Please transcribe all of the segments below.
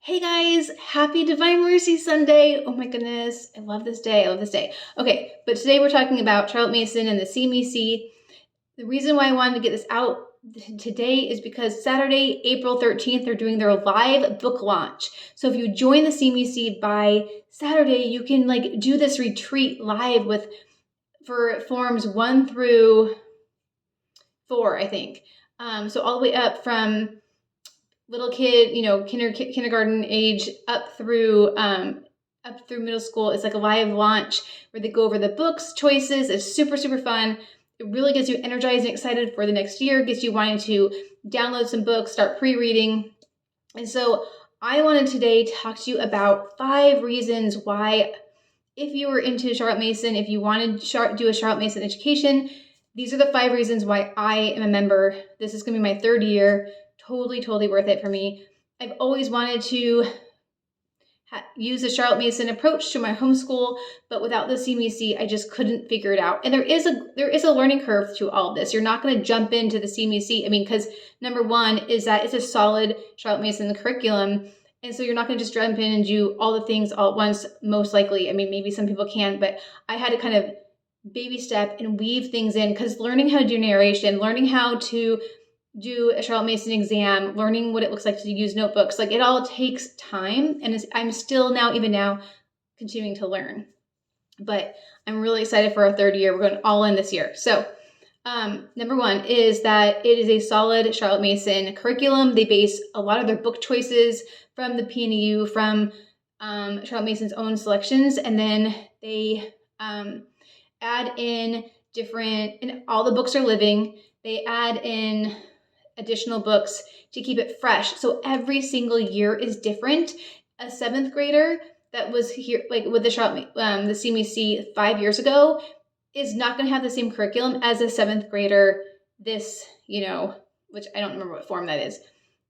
Hey guys, happy Divine Mercy Sunday. Oh my goodness, I love this day. I love this day. Okay, but today we're talking about Charlotte Mason and the CMEC. The reason why I wanted to get this out today is because Saturday, April 13th, they're doing their live book launch. So if you join the CMEC by Saturday, you can do this retreat live for forms 1 through 4, I think. So all the way up from little kid, kindergarten age up through middle school. It's like a live launch where they go over the books choices. It's super, super fun. It really gets you energized and excited for the next year, gets you wanting to download some books, start pre-reading. And so I wanted today to talk to you about 5 reasons why, if you were into Charlotte Mason, if you wanted to do a Charlotte Mason education, these are the 5 reasons why I am a member. This is going to be my 3rd year. Totally worth it for me. I've always wanted to use the Charlotte Mason approach to my homeschool, but without the CMEC, I just couldn't figure it out. And there is a learning curve to all of this. You're not going to jump into the CMEC. Because number 1 is that it's a solid Charlotte Mason curriculum. And so you're not going to just jump in and do all the things all at once, most likely. Maybe some people can, but I had to kind of baby step and weave things in, because learning how to do narration, learning how to do a Charlotte Mason exam, learning what it looks like to use notebooks, it all takes time. And I'm still even now, continuing to learn. But I'm really excited for our 3rd year. We're going all in this year. So number 1 is that it is a solid Charlotte Mason curriculum. They base a lot of their book choices from the PNU, from Charlotte Mason's own selections. And then they add in and all the books are living. They add in additional books to keep it fresh. So every single year is different. A 7th grader that was here, with the CMEC 5 years ago, is not going to have the same curriculum as a 7th grader this, which I don't remember what form that is.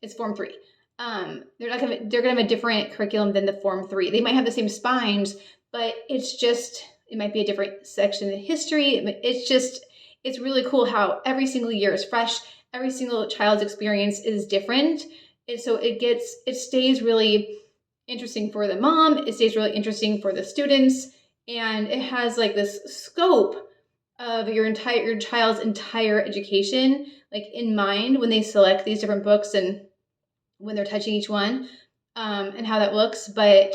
It's form 3. They're going to have a different curriculum than the form 3. They might have the same spines, but it might be a different section of history. It's really cool how every single year is fresh. Every single child's experience is different. And so it stays really interesting for the mom. It stays really interesting for the students. And it has this scope of your child's entire education, in mind when they select these different books and when they're touching each one, and how that looks. But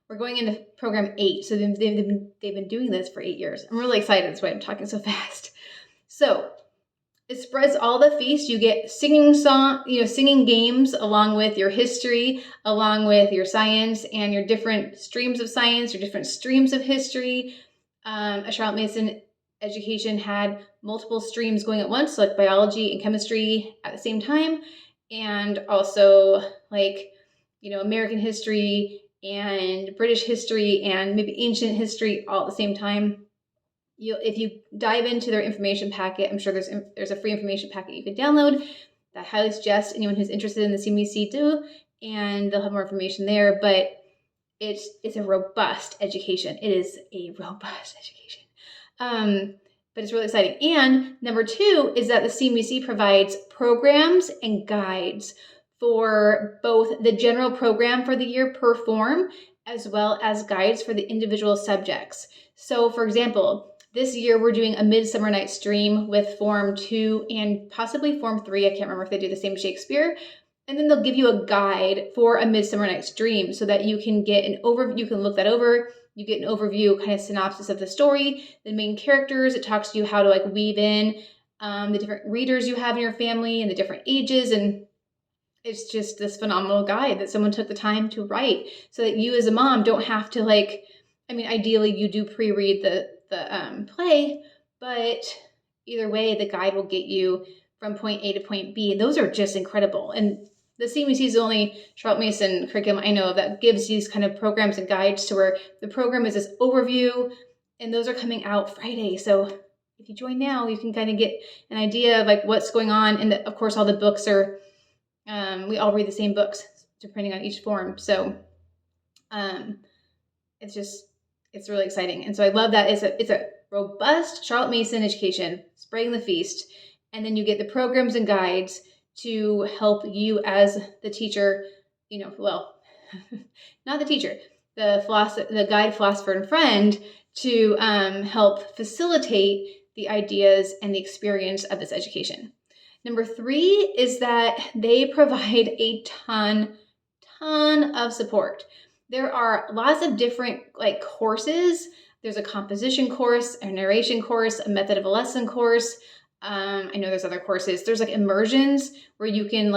we're going into program 8. So they've been doing this for 8 years. I'm really excited. That's why I'm talking so fast. So it spreads all the feast. You get singing games along with your history, along with your science and your different streams of science, your different streams of history. A Charlotte Mason education had multiple streams going at once, like biology and chemistry at the same time, and also American history and British history and maybe ancient history all at the same time. If you dive into their information packet, I'm sure there's a free information packet you can download that I highly suggest anyone who's interested in the CMEC do, and they'll have more information there. But it's a robust education. It is a robust education. But it's really exciting. And number 2 is that the CMEC provides programs and guides for both the general program for the year per form, as well as guides for the individual subjects. So, for example, this year we're doing a Midsummer Night's Dream with Form 2 and possibly Form 3. I can't remember if they do the same Shakespeare. And then they'll give you a guide for a Midsummer Night's Dream so that you can get an overview. You can look that over. You get an overview, kind of synopsis of the story, the main characters. It talks to you how to weave in the different readers you have in your family and the different ages. And it's just this phenomenal guide that someone took the time to write so that you as a mom don't have to ideally you do pre-read the play, but either way, the guide will get you from point A to point B. And those are just incredible. And the CMEC is the only Charlotte Mason curriculum I know of that gives these kind of programs and guides to where the program is this overview, and those are coming out Friday. So if you join now, you can kind of get an idea of what's going on. And of course, all the books are, we all read the same books depending on each form. So it's really exciting. And so I love that it's a robust Charlotte Mason education, spreading the feast. And then you get the programs and guides to help you as the teacher, not the teacher, the guide, philosopher, and friend to help facilitate the ideas and the experience of this education. Number 3 is that they provide a ton of support. There are lots of different courses. There's a composition course, a narration course, a method of a lesson course. I know there's other courses. There's immersions where you can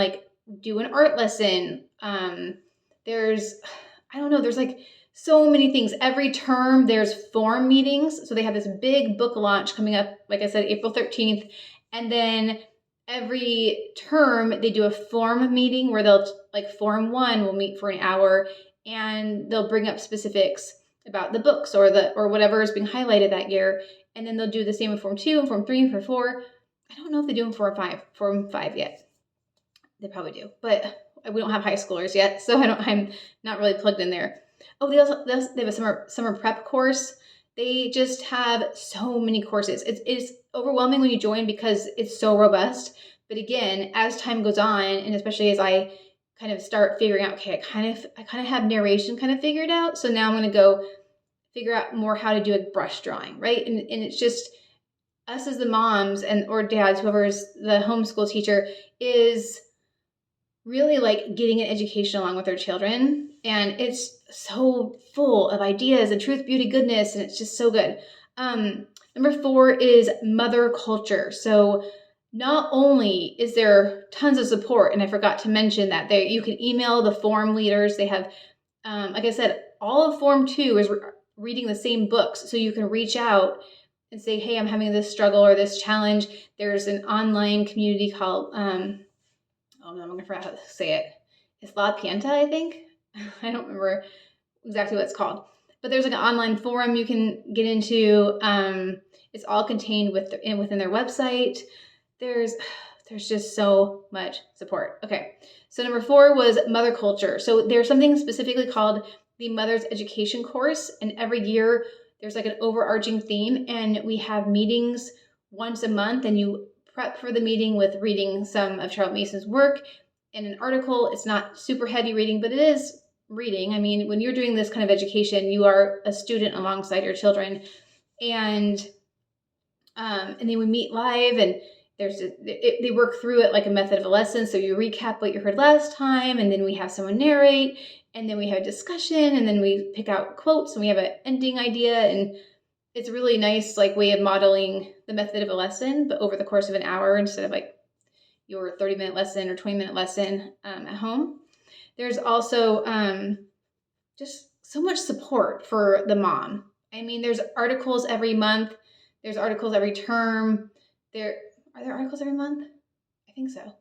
do an art lesson. There's so many things. Every term there's form meetings. So they have this big book launch coming up, like I said, April 13th. And then every term they do a form meeting where they'll form 1 will meet for an hour and they'll bring up specifics about the books or whatever is being highlighted that year. And then they'll do the same with form 2 and form 3 and form 4. I don't know if they do form 5 yet. They probably do, but we don't have high schoolers yet, so I'm not really plugged in there. Oh, they have a summer prep course. They just have so many courses. It's overwhelming when you join because it's so robust. But again, as time goes on, and especially as I kind of start figuring out, okay, I kind of have narration kind of figured out. So now I'm going to go figure out more how to do a brush drawing, right? And it's just us as the moms or dads, whoever's the homeschool teacher, is really getting an education along with their children. And it's so full of ideas and truth, beauty, goodness, and it's just so good. Number 4 is mother culture. So not only is there tons of support, and I forgot to mention that you can email the forum leaders. They have, like I said, all of Form 2 is reading the same books. So you can reach out and say, hey, I'm having this struggle or this challenge. There's an online community called, I'm going to forget how to say it. It's La Pianta, I think. I don't remember exactly what it's called. But there's an online forum you can get into. It's all contained within their website. There's just so much support. Okay, so number 4 was mother culture. So there's something specifically called the Mother's Education course, and every year there's an overarching theme, and we have meetings once a month, and you prep for the meeting with reading some of Charlotte Mason's work in an article. It's not super heavy reading, but it is reading. I mean, when you're doing this kind of education, you are a student alongside your children, and then we meet live, and they work through it like a method of a lesson. So you recap what you heard last time, and then we have someone narrate, and then we have a discussion, and then we pick out quotes, and we have an ending idea, and it's a really nice way of modeling the method of a lesson, but over the course of an hour instead of your 30-minute lesson or 20-minute lesson at home. There's also just so much support for the mom. I mean, there's articles every month. There's articles every term. Are there articles every month? I think so.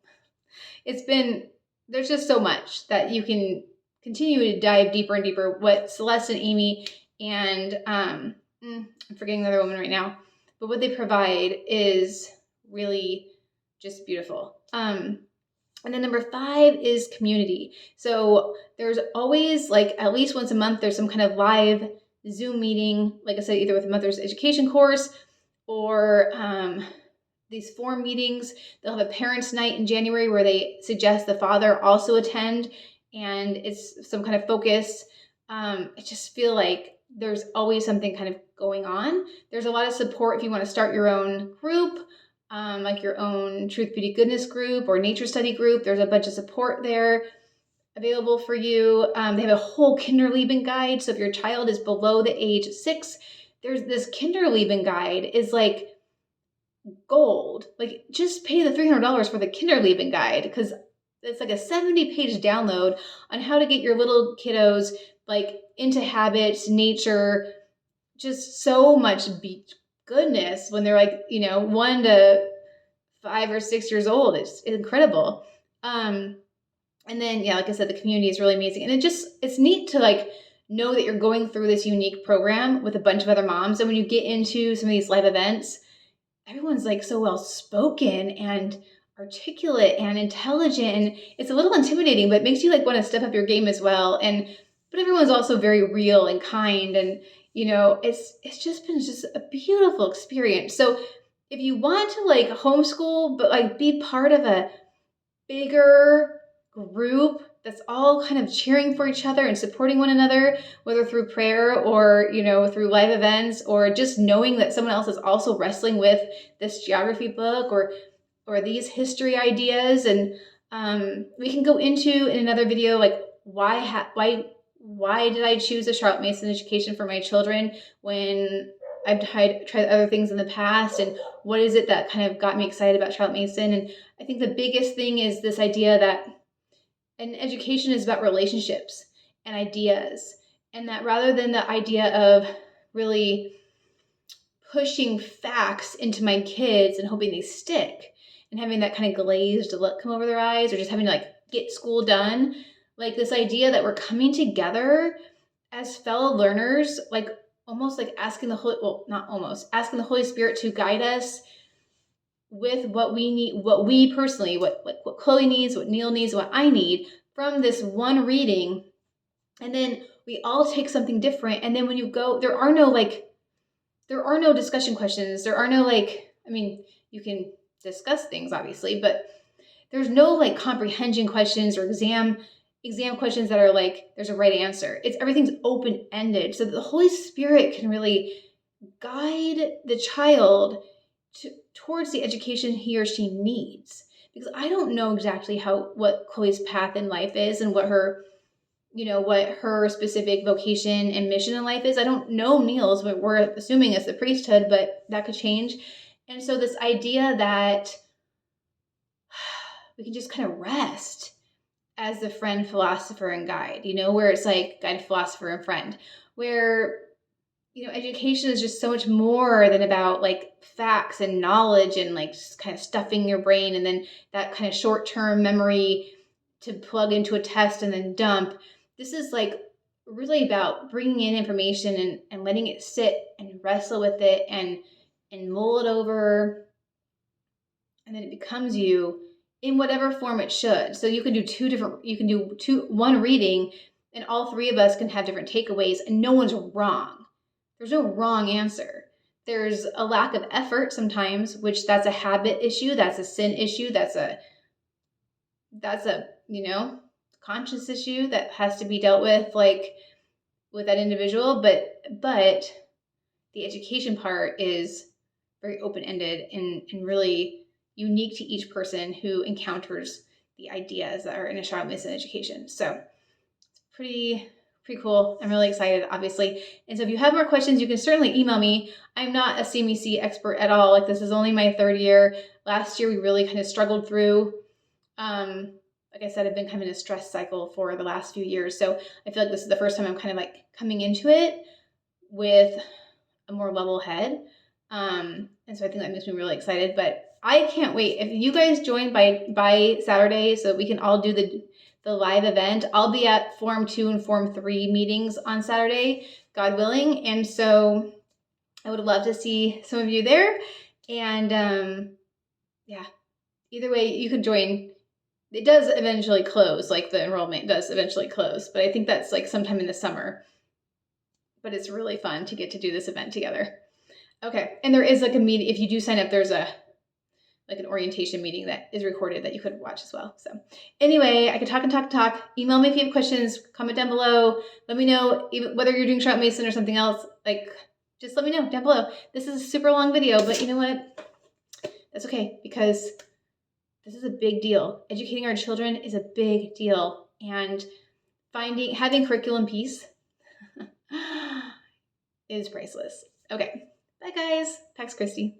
There's just so much that you can continue to dive deeper and deeper. What Celeste and Amy and I'm forgetting the other woman right now, but what they provide is really just beautiful. And then number 5 is community. So there's always at least once a month, there's some kind of live Zoom meeting, like I said, either with a Mother's Education course or these forum meetings. They'll have a parents' night in January where they suggest the father also attend, and it's some kind of focus. I just feel like there's always something kind of going on. There's a lot of support if you want to start your own group, like your own Truth, Beauty, Goodness group or nature study group. There's a bunch of support there available for you. They have a whole Kinderleben guide. So if your child is below the age 6, there's this Kinderleben guide is gold. Just pay the $300 for the Kinderleben guide, because it's a 70-page download on how to get your little kiddos into habits, nature, just so much goodness when they're 1 to 5 or 6 years old. It's incredible. And then, yeah, like I said, the community is really amazing. And it's neat to know that you're going through this unique program with a bunch of other moms. And when you get into some of these live events, everyone's so well spoken and articulate and intelligent. And it's a little intimidating, but it makes you want to step up your game as well. But everyone's also very real and kind. And, it's just been a beautiful experience. So if you want to homeschool, but be part of a bigger group that's all kind of cheering for each other and supporting one another, whether through prayer or, through live events, or just knowing that someone else is also wrestling with this geography book or these history ideas. And we can go into in another video, like why did I choose a Charlotte Mason education for my children when I've tried other things in the past, and what is it that kind of got me excited about Charlotte Mason? And I think the biggest thing is this idea that an education is about relationships and ideas, and that rather than the idea of really pushing facts into my kids and hoping they stick and having that kind of glazed look come over their eyes, or just having to like get school done, like this idea that we're coming together as fellow learners, like almost like asking the Holy Spirit to guide us with what we need, what we personally, what Chloe needs, what Neil needs, what I need from this one reading. And then we all take something different. And then when you go, there are no discussion questions. There are no you can discuss things obviously, but there's no like comprehension questions or exam questions that are like, there's a right answer. Everything's open-ended. So that the Holy Spirit can really guide the child towards the education he or she needs. Because I don't know exactly what Chloe's path in life is and what her specific vocation and mission in life is. I don't know Neil's, but we're assuming it's the priesthood, but that could change. And so this idea that we can just kind of rest as the friend, philosopher, and guide, where it's like guide, philosopher, and friend, where, education is just so much more than about like facts and knowledge and like just kind of stuffing your brain and then that kind of short-term memory to plug into a test and then dump. This is like really about bringing in information and letting it sit and wrestle with it and mull it over. And then it becomes you in whatever form it should. So you can do one reading and all three of us can have different takeaways and no one's wrong. There's no wrong answer. There's a lack of effort sometimes, which that's a habit issue. That's a sin issue. That's a conscience issue that has to be dealt with, like with that individual. But the education part is very open-ended and really unique to each person who encounters the ideas that are in a Charlotte Mason education. So it's pretty cool. I'm really excited, obviously. And so if you have more questions, you can certainly email me. I'm not a CMEC expert at all. Like, this is only my third year. Last year, we really kind of struggled through. Like I said, I've been kind of in a stress cycle for the last few years. So I feel like this is the first time I'm kind of like coming into it with a more level head. And so I think that makes me really excited. But I can't wait. If you guys join by Saturday so that we can all do the live event, I'll be at Form 2 and Form 3 meetings on Saturday, God willing. And so I would love to see some of you there. And either way, you can join. It does eventually close, like the enrollment does eventually close, but I think that's like sometime in the summer. But it's really fun to get to do this event together. Okay, and there is like a meeting, if you do sign up, there's an orientation meeting that is recorded that you could watch as well. So anyway, I could talk and talk and talk. Email me if you have questions, comment down below. Let me know even whether you're doing Charlotte Mason or something else. Like, just let me know down below. This is a super long video, but you know what? That's okay, because this is a big deal. Educating our children is a big deal. And having curriculum peace is priceless. Okay, bye guys. Pax Christi.